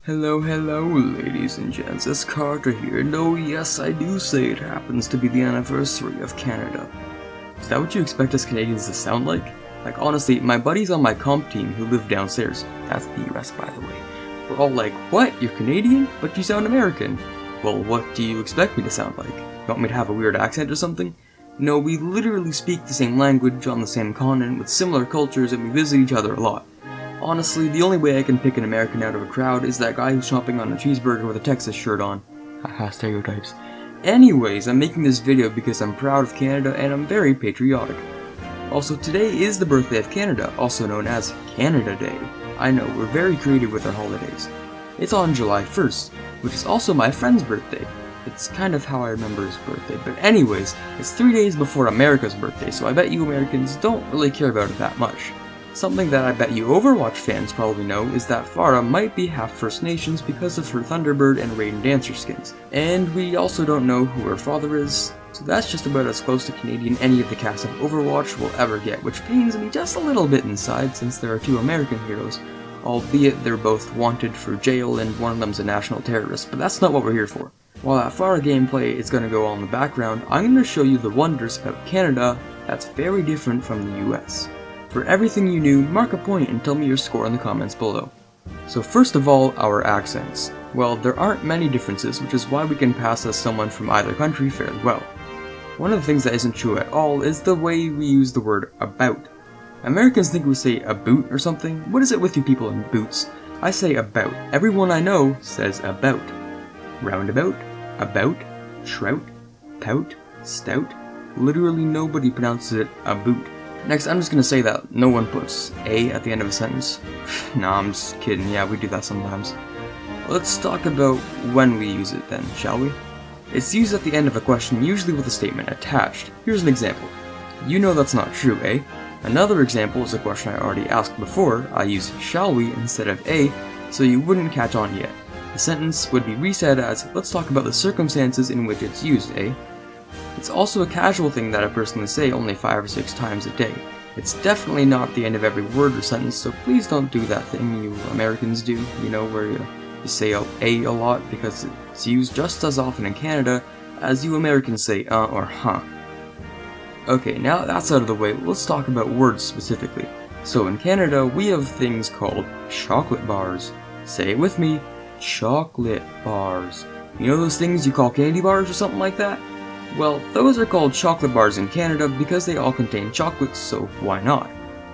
Hello, ladies and gents, it's Carter here, and oh yes, I do say it happens to be the anniversary of Canada. Is that what you expect us Canadians to sound like? Like, honestly, my buddies on my comp team who live downstairs, that's the US by the way, we're all like, what, you're Canadian? But you sound American. Well, what do you expect me to sound like? You want me to have a weird accent or something? No, we literally speak the same language on the same continent with similar cultures and we visit each other a lot. Honestly, the only way I can pick an American out of a crowd is that guy who's chomping on a cheeseburger with a Texas shirt on. Haha, stereotypes. Anyways, I'm making this video because I'm proud of Canada and I'm very patriotic. Also, today is the birthday of Canada, also known as Canada Day. I know, we're very creative with our holidays. It's on July 1st, which is also my friend's birthday. It's kind of how I remember his birthday, but anyways, it's 3 days before America's birthday, so I bet you Americans don't really care about it that much. Something that I bet you Overwatch fans probably know is that Farah might be half First Nations because of her Thunderbird and Raiden Dancer skins. And we also don't know who her father is, so that's just about as close to Canadian any of the cast of Overwatch will ever get, which pains me just a little bit inside since there are two American heroes, albeit they're both wanted for jail and one of them's a national terrorist, but that's not what we're here for. While that Farah gameplay is going to go on in the background, I'm going to show you the wonders about Canada that's very different from the US. For everything you knew, mark a point and tell me your score in the comments below. So first of all, our accents. Well, there aren't many differences, which is why we can pass as someone from either country fairly well. One of the things that isn't true at all is the way we use the word about. Americans think we say about or something. What is it with you people in boots? I say about. Everyone I know says about. Roundabout, about, trout, pout, stout. Literally nobody pronounces it about. Next, I'm just gonna say that no one puts a at the end of a sentence. Nah, I'm just kidding, yeah, we do that sometimes. Let's talk about when we use it then, shall we? It's used at the end of a question, usually with a statement attached. Here's an example. You know that's not true, eh? Another example is a question I already asked before. I use shall we instead of a, so you wouldn't catch on yet. The sentence would be resaid as, let's talk about the circumstances in which it's used, eh? It's also a casual thing that I personally say only 5 or 6 times a day. It's definitely not the end of every word or sentence, so please don't do that thing you Americans do, you know, where you say a lot, because it's used just as often in Canada as you Americans say or huh. Okay, now that that's out of the way, let's talk about words specifically. So in Canada, we have things called chocolate bars. Say it with me, chocolate bars. You know those things you call candy bars or something like that? Well, those are called chocolate bars in Canada because they all contain chocolates, so why not?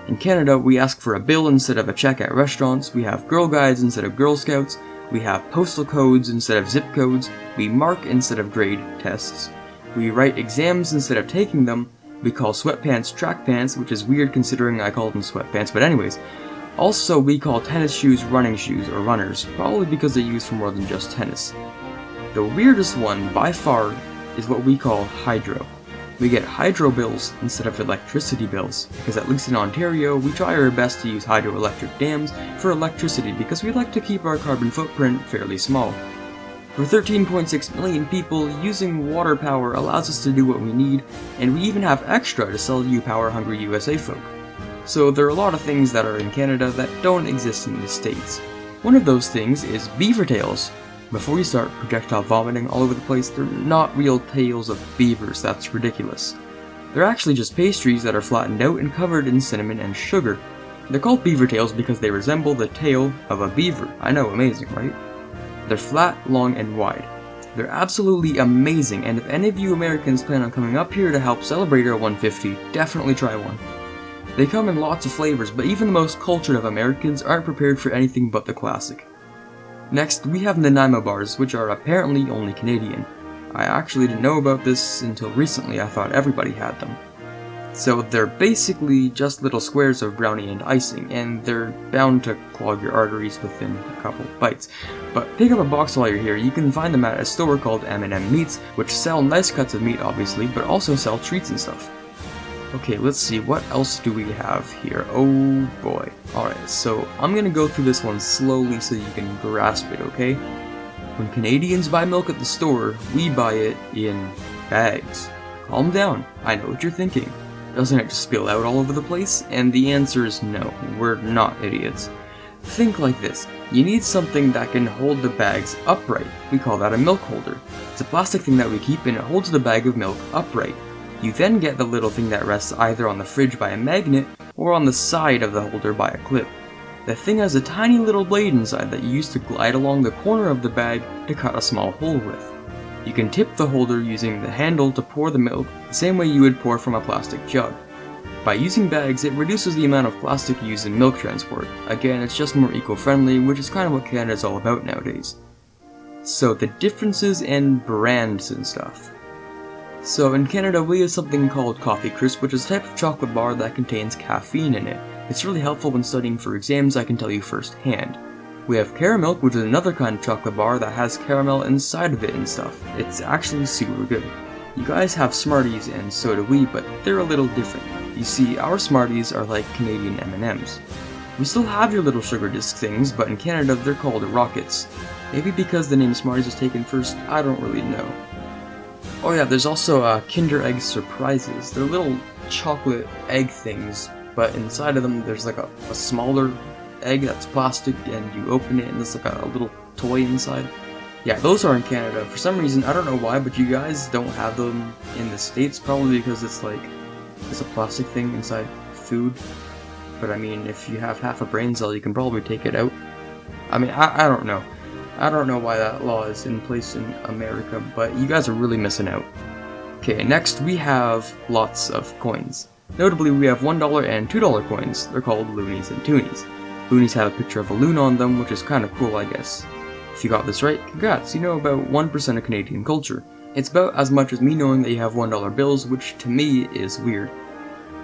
In Canada, we ask for a bill instead of a check at restaurants, we have Girl Guides instead of Girl Scouts, we have postal codes instead of zip codes, we mark instead of grade tests, we write exams instead of taking them, we call sweatpants track pants, which is weird considering I call them sweatpants, but anyways. Also, we call tennis shoes running shoes or runners, probably because they're used for more than just tennis. The weirdest one, by far, is what we call hydro. We get hydro bills instead of electricity bills, because at least in Ontario, we try our best to use hydroelectric dams for electricity because we like to keep our carbon footprint fairly small. For 13.6 million people, using water power allows us to do what we need, and we even have extra to sell you power-hungry USA folk. So there are a lot of things that are in Canada that don't exist in the States. One of those things is beaver tails. Before you start projectile vomiting all over the place, they're not real tails of beavers, that's ridiculous. They're actually just pastries that are flattened out and covered in cinnamon and sugar. They're called beaver tails because they resemble the tail of a beaver. I know, amazing, right? They're flat, long, and wide. They're absolutely amazing, and if any of you Americans plan on coming up here to help celebrate our 150, definitely try one. They come in lots of flavors, but even the most cultured of Americans aren't prepared for anything but the classic. Next, we have Nanaimo Bars, which are apparently only Canadian. I actually didn't know about this until recently. I thought everybody had them. So they're basically just little squares of brownie and icing, and they're bound to clog your arteries within a couple bites. But pick up a box while you're here. You can find them at a store called M&M Meats, which sell nice cuts of meat obviously, but also sell treats and stuff. Okay, let's see, what else do we have here? Oh boy. Alright, so I'm gonna go through this one slowly so you can grasp it, okay? When Canadians buy milk at the store, we buy it in bags. Calm down, I know what you're thinking. Doesn't it just spill out all over the place? And the answer is no, we're not idiots. Think like this. You need something that can hold the bags upright. We call that a milk holder. It's a plastic thing that we keep and it holds the bag of milk upright. You then get the little thing that rests either on the fridge by a magnet or on the side of the holder by a clip. The thing has a tiny little blade inside that you use to glide along the corner of the bag to cut a small hole with. You can tip the holder using the handle to pour the milk the same way you would pour from a plastic jug. By using bags, it reduces the amount of plastic used in milk transport. Again, it's just more eco-friendly, which is kind of what Canada's all about nowadays. So, the differences in brands and stuff. So, in Canada, we have something called Coffee Crisp, which is a type of chocolate bar that contains caffeine in it. It's really helpful when studying for exams, I can tell you firsthand. We have Caramilk, which is another kind of chocolate bar that has caramel inside of it and stuff. It's actually super good. You guys have Smarties and so do we, but they're a little different. You see, our Smarties are like Canadian M&Ms. We still have your little sugar disc things, but in Canada they're called Rockets. Maybe because the name Smarties was taken first, I don't really know. Oh yeah, there's also Kinder Egg Surprises. They're little chocolate egg things, but inside of them there's like a smaller egg that's plastic and you open it and there's like a little toy inside. Yeah, those are in Canada. For some reason, I don't know why, but you guys don't have them in the States, probably because it's a plastic thing inside food. But I mean, if you have half a brain cell, you can probably take it out. I mean, I don't know. I don't know why that law is in place in America, but you guys are really missing out. Okay, next we have lots of coins. Notably, we have $1 and $2 coins. They're called loonies and toonies. Loonies have a picture of a loon on them, which is kind of cool, I guess. If you got this right, congrats, you know about 1% of Canadian culture. It's about as much as me knowing that you have $1 bills, which to me is weird.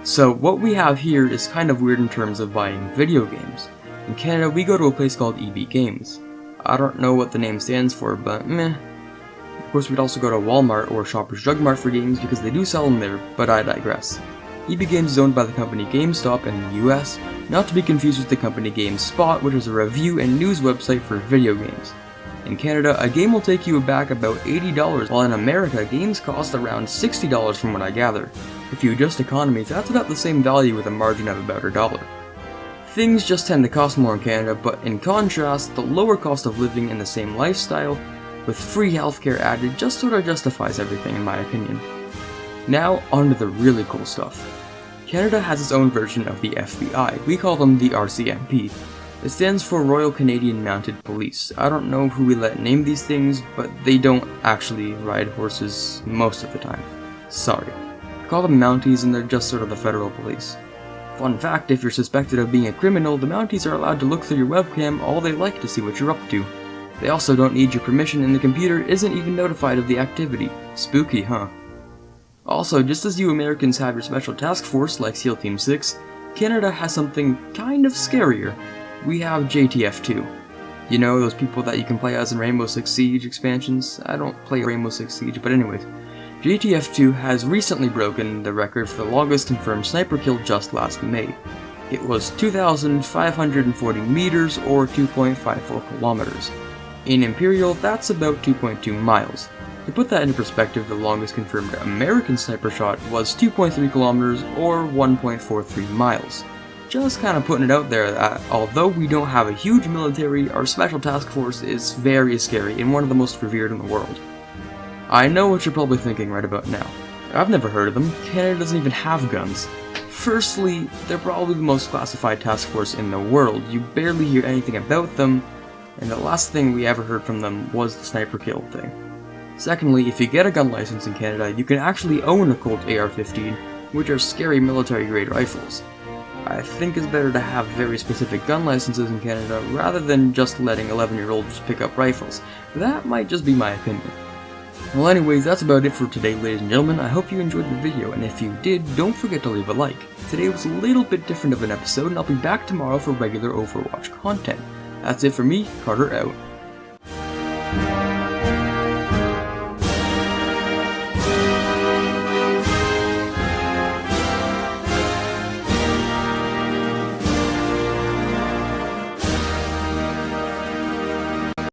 So what we have here is kind of weird in terms of buying video games. In Canada, we go to a place called EB Games. I don't know what the name stands for, but meh. Of course, we'd also go to Walmart or Shoppers Drug Mart for games because they do sell them there, but I digress. EB Games is owned by the company GameStop in the US, not to be confused with the company GameSpot, which is a review and news website for video games. In Canada, a game will take you back about $80, while in America, games cost around $60 from what I gather. If you adjust economies, that's about the same value with a margin of about $1. Things just tend to cost more in Canada, but in contrast, the lower cost of living in the same lifestyle, with free healthcare added, just sort of justifies everything in my opinion. Now, on to the really cool stuff. Canada has its own version of the FBI. We call them the RCMP. It stands for Royal Canadian Mounted Police. I don't know who we let name these things, but they don't actually ride horses most of the time. Sorry. We call them Mounties and they're just sort of the federal police. Fun fact, if you're suspected of being a criminal, the Mounties are allowed to look through your webcam all they like to see what you're up to. They also don't need your permission and the computer isn't even notified of the activity. Spooky, huh? Also, just as you Americans have your special task force like SEAL Team 6, Canada has something kind of scarier. We have JTF2. You know, those people that you can play as in Rainbow Six Siege expansions? I don't play Rainbow Six Siege, but anyways. JTF2 has recently broken the record for the longest confirmed sniper kill just last May. It was 2,540 meters or 2.54 kilometers. In Imperial, that's about 2.2 miles. To put that into perspective, the longest confirmed American sniper shot was 2.3 kilometers or 1.43 miles. Just kind of putting it out there that although we don't have a huge military, our special task force is very scary and one of the most revered in the world. I know what you're probably thinking right about now. I've never heard of them. Canada doesn't even have guns. Firstly, they're probably the most classified task force in the world. You barely hear anything about them, and the last thing we ever heard from them was the sniper kill thing. Secondly, if you get a gun license in Canada, you can actually own a Colt AR-15, which are scary military-grade rifles. I think it's better to have very specific gun licenses in Canada rather than just letting 11-year-olds pick up rifles. That might just be my opinion. Well anyways, that's about it for today, ladies and gentlemen. I hope you enjoyed the video, and if you did, don't forget to leave a like. Today was a little bit different of an episode, and I'll be back tomorrow for regular Overwatch content. That's it for me, Carter out.